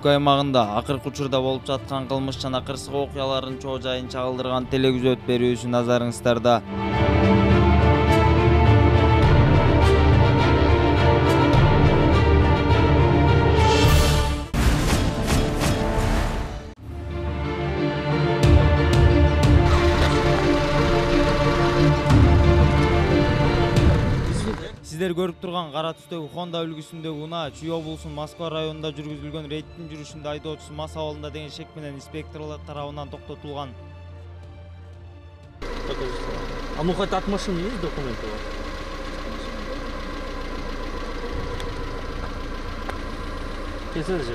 өлкө аймагында акыркы учурда болуп жаткан кылмыш жана кырсык окуялардын чоо жайын чагылдырган телегүзөт берүүсү назарыңыздарда. Сиздер көрүп турган кара түстөгү Honda үлгүсүндөгү унаа Чүй облусунун Москва районунда жүргүзүлгөн рейдтин жүрүшүндө айдоочусу мас абалында деген шек менен инспекторлор тарабынан токтотулган. А ну хоть от машины есть документы у вас? Kesin же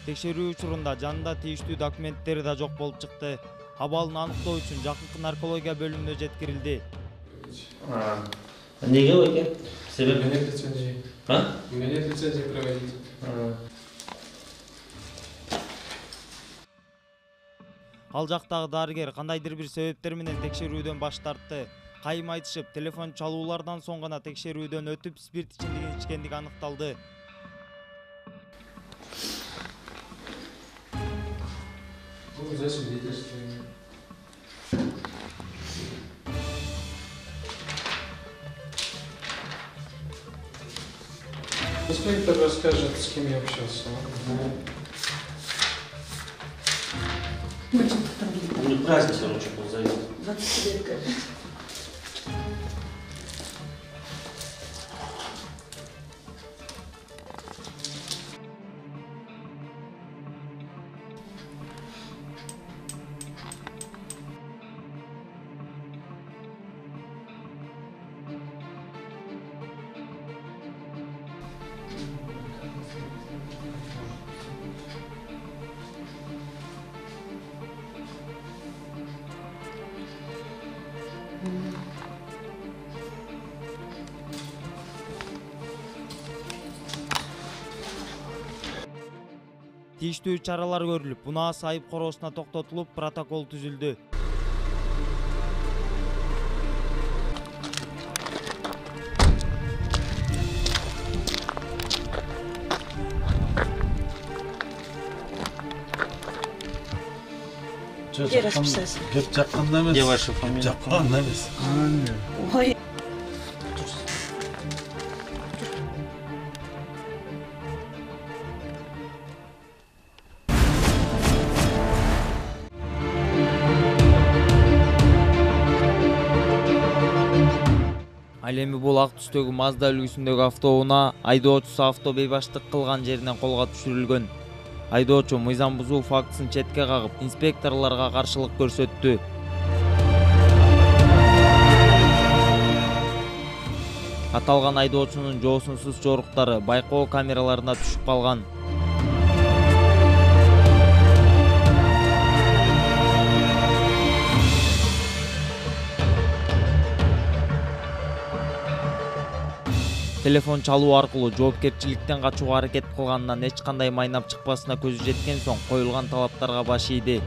Текшерүү учурунда жанында тийиштүү документтери да жок болуп чыкты. Абалын аныктоо үчүн жакынкы наркология бөлүмүнө жеткирилди. Неге экен? Себеп? У меня нет лицензии. А? У меня нет лицензии проводить. Ал жактагы дарыгер кандайдыр бир себептер менен текшерүүдөн баш тартты. Кайым айтышып, телефон чалуулардан соң гана текшерүүдөн өтүп, спирт ичкендиги аныкталды. Засвидетельствование. Инспектор расскажет, с кем я общался. У них праздник ручек был зовет. 20 лет. Тийиштүү чаралар көрүлүп, унаасы айып короосуна токтотулуп, протокол түзүлдү. Где расписаться? Где ваша фамилия? Ой. Ал эми бул ак түстөгү Mazda үлгүсүндөгү автоунаа айдоочусу авто бейбаштык кылган жеринен колго түшүрүлгөн. Айдоочу мыйзам бузуу фактысын четке кагып, инспекторлорго каршылык көрсөттү. Аталган айдоочунун жоосунсуз жоруктары байкоо камераларына түшүп калган. Телефон чалуу аркылуу жоопкерчиликтен качууга аракет кылганынан эч кандай майнап чыкпасына көзү жеткен соң коюлган талаптарга баш ийди.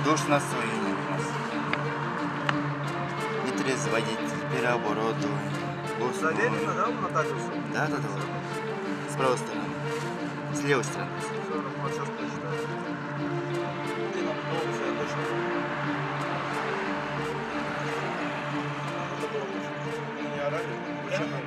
Дождь настроение у нас. Нетрезвый водитель, переоборудование. Заверено, да, у нотариуса? Да. С правой стороны. С левой стороны. Все, вот сейчас прочитаю. Ты нам полностью точно. Это было лучше. Не орали? Зачем нам?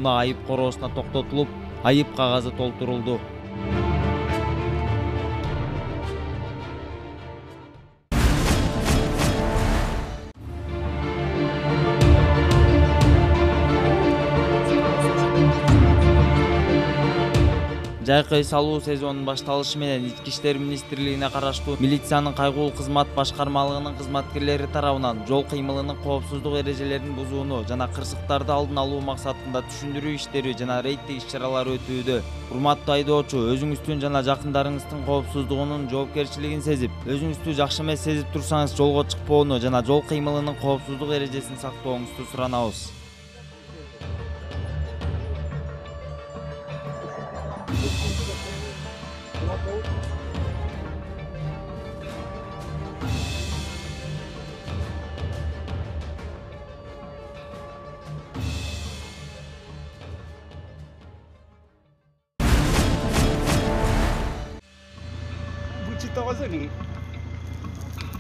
Унаа айып короосуна токтотулуп, айып кагазы толтурулду. жайкы эс алуу сезонунун башталышы менен Ички иштер министрлигине караштуу милициянын кайгылуу кызмат башкармалыгынын кызматкерлери тарабынан жол кыймылынын коопсуздук эрежелерин бузууну жана кырсыктарды алдын алуу максатында түшүндүрүү иштери жана рейдтик иш-чаралар өтүүдө. Урматтуу айдоочу, өзүңүздүн жана жакындарыңыздын коопсуздугунун жоопкерчилигин сезип, өзүңүздү жакшы эмес сезип турсаңыз жолго чыкпоону жана жол кыймылынын коопсуздук эрежесин сактооңузду суранабыз.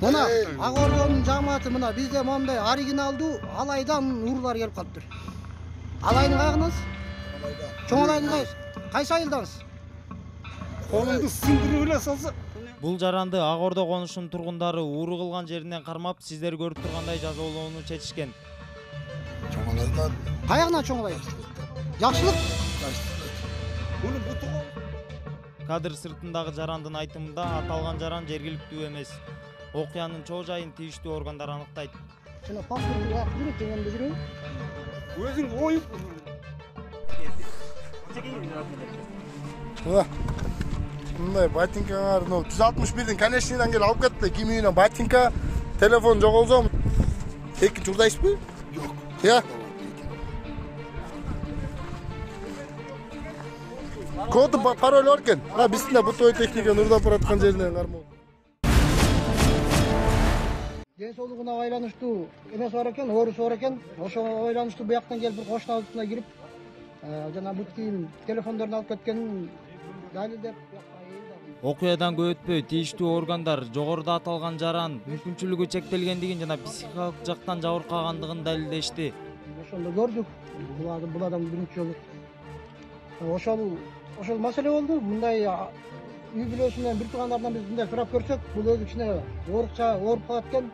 Мына Ак Ордонун жамааты мына бизде момундай оригиналдуу алайдан уруулар келип калыптыр. Алайдын кайгыныз? Чоң алайдын кайсы айылдансыз? Колумду сындырып эле салса. Бул жаранды Ак Ордо конушунун тургундары ууру кылган жеринен кармап, сиздер көрүп тургандай жазалоону чечишкен. Чоң алайдан. Каягына чоң алай? Жакшылык. Муну бутуга. Кадр сыртындагы жарандын айтымында аталган жаран жергиликтүү эмес. Окуянын чоо жайын тийиштүү органдар аныктайт. Жана паспорту ак жүрөт дегенди жүрөм. Өзүң оюп. Мындай ботинкаңар 161дин конечныйдан келип алып кетти. Ким үйүнөн ботинка, телефон жоголсо. Экинчи урдайсызбы? Жок. Я. Коду пароль бар экен. Бизде бутовой техниканы урдап бараткан жеринен кармоо. Ден соолугуна байланыштуу эмес бар экен, оорусу бар экен. Ошого байланыштуу буяктан келип бир кошуна алдына кирип, жана бут кийим телефондорун алып кеткенин далилдеп. Окуядан көп өтпөй тийиштүү органдар жогоруда аталган жаран мүмкүнчүлүгү чектелгендигин жана психикалык жактан жабыркагандыгын далилдешти. Ошондо көрдүк. Бул адам биринчи жолу. Ошол маселе болду. Мындай үй бүлөсүнөн бир туугандарынан биз мындай сурап көрсөк, бул өзү кичине ооруп калат экен.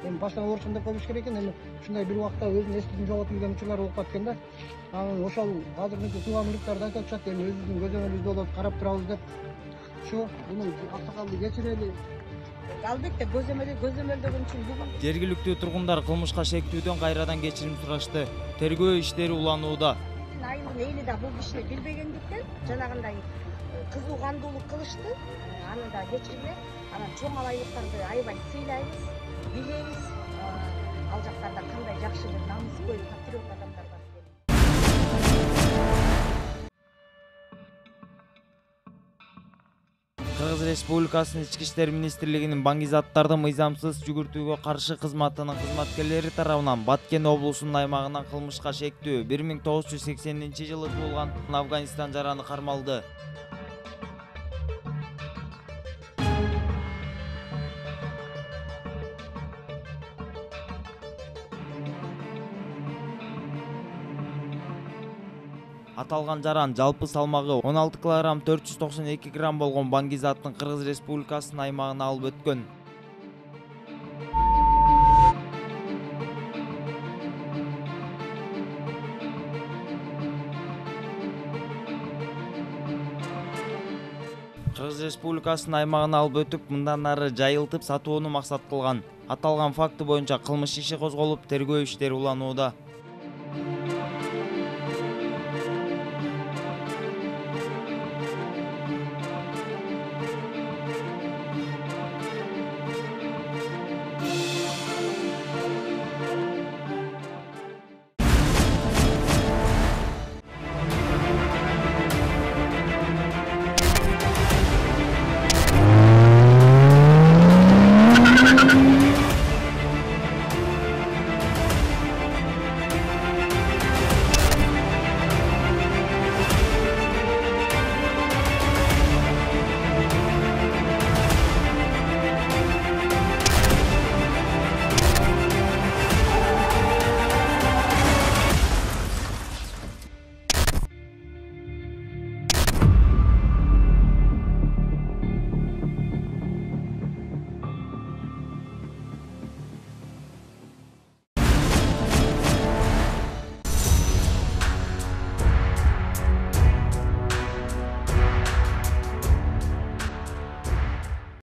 Эми баштан оорушун деп коюш керек экен. Эми ушундай бир убакта өзүнүн эстигин жоготуп жүргөн учурлар болуп калат экен да. Анан ошол азыркы тууган мүлүктөрдү айтып атышат, эми өзүбүздүн көзөмөлүбүздө болот, карап турабыз деп. Шу, муну аксакалды кечирели. Албетте көзөмөлдөгөн үчүн бүгүн Жергиликтүү тургундар кылмышка шектүүдөн кайрадан кечирим сурашты. Тергөө иштери уланууда. айылдын эли да бул кишини билбегендиктен жанагындай кызуу кандуулук кылышты. Аны да кечиргиле. Анан чоң алайлыктарды аябай сыйлайбыз, билебиз. Ал жактарда кандай жакшы бир намыскөй патриот адамдар бар экен. Кыргыз Республикасынын Ички иштер министрлигинин баңгизаттарды мыйзамсыз жүгүртүүгө каршы кызматынын кызматкерлери тарабынан Баткен облусунун аймагынан кылмышка шектүү 1980-жылы туулган Афганистан жараны кармалды. Аталган жаран жалпы салмагы 16 кг 492 грамм болгон баңгизаттын Кыргыз Республикасынын аймагына алып өткөн. Кыргыз Республикасынын аймагына алып өтүп, мындан ары жайылтып сатууну максат кылган. Аталган факты боюнча кылмыш иши козголуп, тергөө иштери уланууда.